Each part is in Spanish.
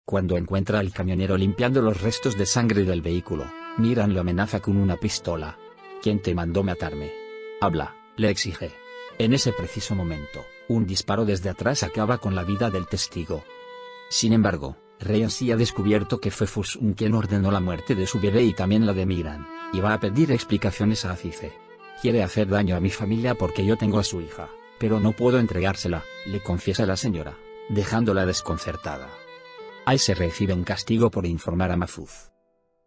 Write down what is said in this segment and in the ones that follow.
Cuando encuentra al camionero limpiando los restos de sangre del vehículo, Miran lo amenaza con una pistola. ¿Quién te mandó matarme? Habla, le exige. En ese preciso momento, un disparo desde atrás acaba con la vida del testigo. Sin embargo, Ryan sí ha descubierto que fue Fusun quien ordenó la muerte de su bebé y también la de Miran, y va a pedir explicaciones a Azize. Quiere hacer daño a mi familia porque yo tengo a su hija, pero no puedo entregársela, le confiesa la señora, dejándola desconcertada. Aise recibe un castigo por informar a Mahfouz.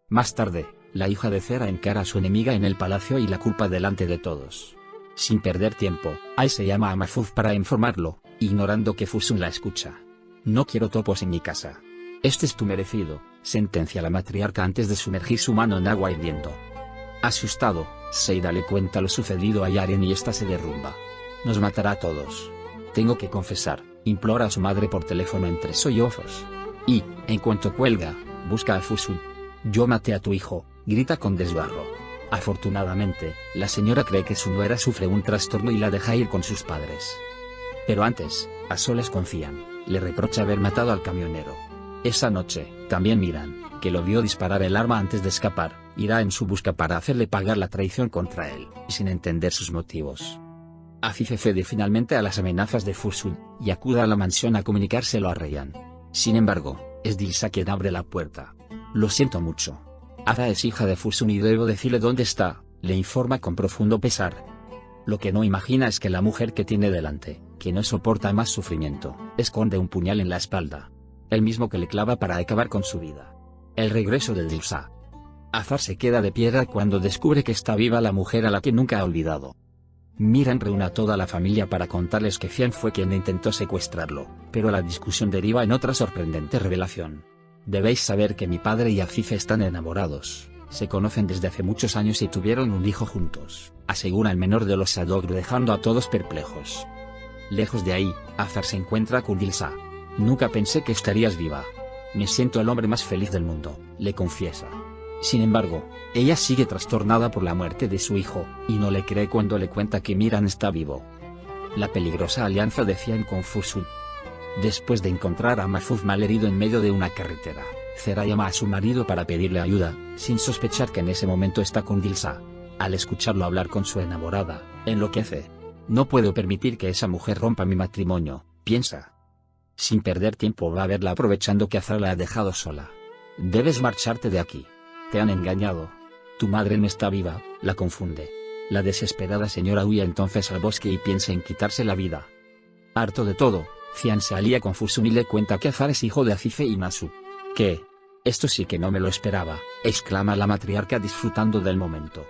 Más tarde, la hija de Zera encara a su enemiga en el palacio y la culpa delante de todos. Sin perder tiempo, Aise llama a Mahfouz para informarlo, ignorando que Fusun la escucha. No quiero topos en mi casa. Este es tu merecido, sentencia la matriarca antes de sumergir su mano en agua hirviendo. Asustado, Seida le cuenta lo sucedido a Yaren y esta se derrumba. Nos matará a todos. Tengo que confesar, implora a su madre por teléfono entre sollozos. Y, en cuanto cuelga, busca a Fusun. Yo maté a tu hijo, grita con desgarro. Afortunadamente, la señora cree que su nuera sufre un trastorno y la deja ir con sus padres. Pero antes, a solas confían, le reprocha haber matado al camionero. Esa noche, también Miran, que lo vio disparar el arma antes de escapar, irá en su busca para hacerle pagar la traición contra él, sin entender sus motivos. Azize cede finalmente a las amenazas de Fusun, y acude a la mansión a comunicárselo a Ryan. Sin embargo, es Dilsa quien abre la puerta. Lo siento mucho. Ada es hija de Fusun y debo decirle dónde está, le informa con profundo pesar. Lo que no imagina es que la mujer que tiene delante, que no soporta más sufrimiento, esconde un puñal en la espalda. El mismo que le clava para acabar con su vida. El regreso del Dilsa. Azar se queda de piedra cuando descubre que está viva la mujer a la que nunca ha olvidado. Miran reúne a toda la familia para contarles que Fian fue quien intentó secuestrarlo, pero la discusión deriva en otra sorprendente revelación. Debéis saber que mi padre y Azize están enamorados, se conocen desde hace muchos años y tuvieron un hijo juntos, asegura el menor de los Sadoglu dejando a todos perplejos. Lejos de ahí, Azar se encuentra con Dilsa. Nunca pensé que estarías viva. Me siento el hombre más feliz del mundo, le confiesa. Sin embargo, ella sigue trastornada por la muerte de su hijo, y no le cree cuando le cuenta que Miran está vivo. La peligrosa alianza de Fian con Fusun. Después de encontrar a Mahfouz malherido en medio de una carretera, Zera llama a su marido para pedirle ayuda, sin sospechar que en ese momento está con Dilsa. Al escucharlo hablar con su enamorada, enloquece. No puedo permitir que esa mujer rompa mi matrimonio, piensa. Sin perder tiempo va a verla aprovechando que Azar la ha dejado sola. Debes marcharte de aquí. Te han engañado. Tu madre no está viva, la confunde. La desesperada señora huye entonces al bosque y piensa en quitarse la vida. Harto de todo, Fian se alía con Fusun y le cuenta que Azar es hijo de Azize y Nasu. ¿Qué? Esto sí que no me lo esperaba, exclama la matriarca disfrutando del momento.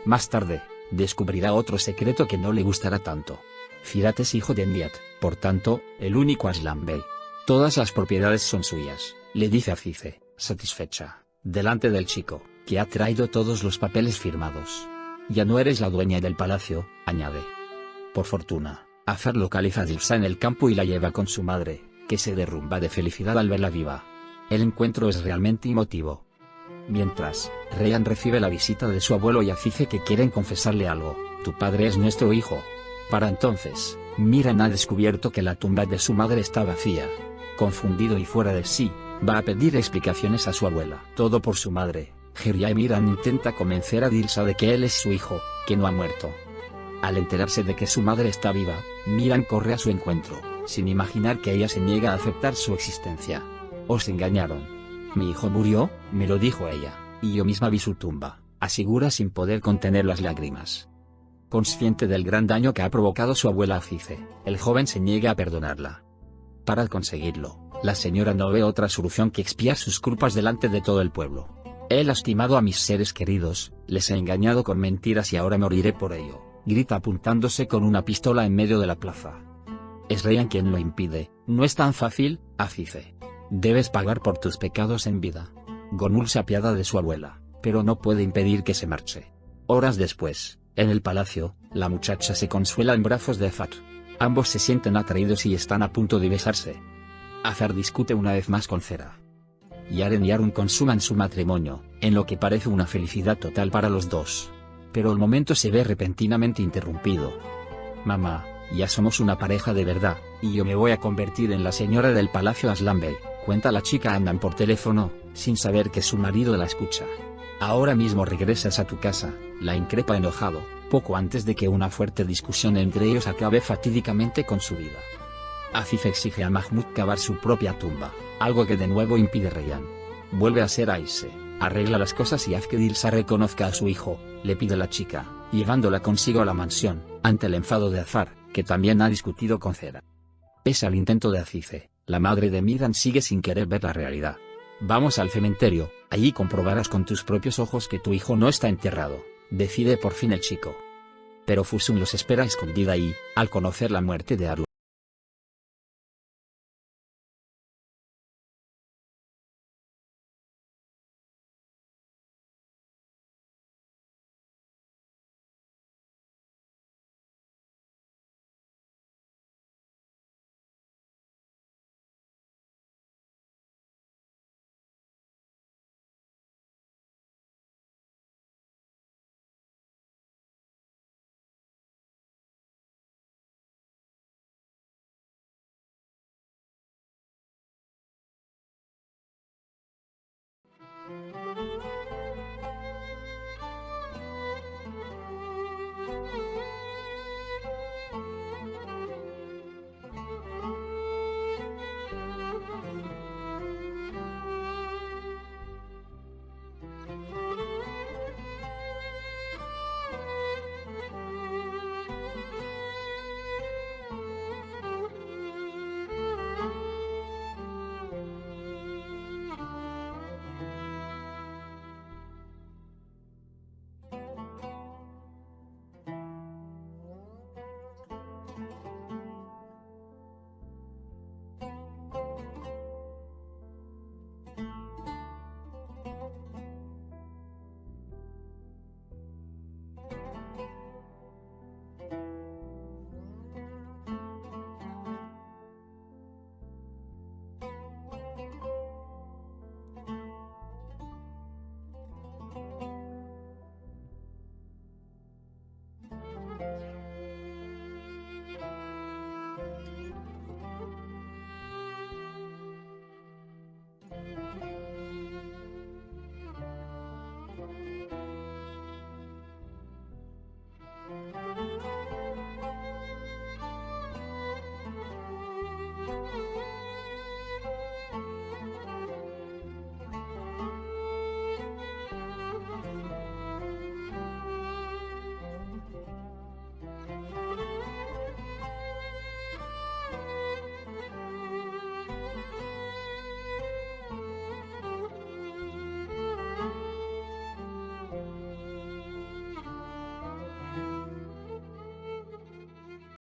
Más tarde, descubrirá otro secreto que no le gustará tanto. Firat es hijo de Ndiat, por tanto, el único Aslan Bey. Todas las propiedades son suyas, le dice Azize, satisfecha, delante del chico, que ha traído todos los papeles firmados. Ya no eres la dueña del palacio, añade. Por fortuna, Azar localiza a Dilsa en el campo y la lleva con su madre, que se derrumba de felicidad al verla viva. El encuentro es realmente emotivo. Mientras, Ryan recibe la visita de su abuelo y Azize que quieren confesarle algo. Tu padre es nuestro hijo. Para entonces, Miran ha descubierto que la tumba de su madre está vacía. Confundido y fuera de sí, va a pedir explicaciones a su abuela. Todo por su madre. Geria y Miran intenta convencer a Dilsa de que él es su hijo, que no ha muerto. Al enterarse de que su madre está viva, Miran corre a su encuentro, sin imaginar que ella se niega a aceptar su existencia. Os engañaron. Mi hijo murió, me lo dijo ella, y yo misma vi su tumba, asegura sin poder contener las lágrimas. Consciente del gran daño que ha provocado su abuela Azize, el joven se niega a perdonarla. Para conseguirlo, la señora no ve otra solución que expiar sus culpas delante de todo el pueblo. He lastimado a mis seres queridos, les he engañado con mentiras y ahora moriré por ello, grita apuntándose con una pistola en medio de la plaza. Es Ryan quien lo impide. No es tan fácil, Azize. Debes pagar por tus pecados en vida. Gonul se apiada de su abuela, pero no puede impedir que se marche. Horas después, en el palacio, la muchacha se consuela en brazos de Azar. Ambos se sienten atraídos y están a punto de besarse. Azar discute una vez más con Zera. Yaren y Arun consuman su matrimonio, en lo que parece una felicidad total para los dos. Pero el momento se ve repentinamente interrumpido. Mamá, ya somos una pareja de verdad, y yo me voy a convertir en la señora del palacio Aslan Bey, cuenta la chica andan por teléfono, sin saber que su marido la escucha. Ahora mismo regresas a tu casa, la increpa enojado, poco antes de que una fuerte discusión entre ellos acabe fatídicamente con su vida. Afif exige a Mahmoud cavar su propia tumba, algo que de nuevo impide Rayyan. Vuelve a ser Aise, arregla las cosas y haz que Dilsa reconozca a su hijo, le pide la chica, llevándola consigo a la mansión, ante el enfado de Azar, que también ha discutido con Zera. Pese al intento de Azize, la madre de Miran sigue sin querer ver la realidad. Vamos al cementerio, allí comprobarás con tus propios ojos que tu hijo no está enterrado, decide por fin el chico. Pero Fusun los espera escondida y, al conocer la muerte de Arun,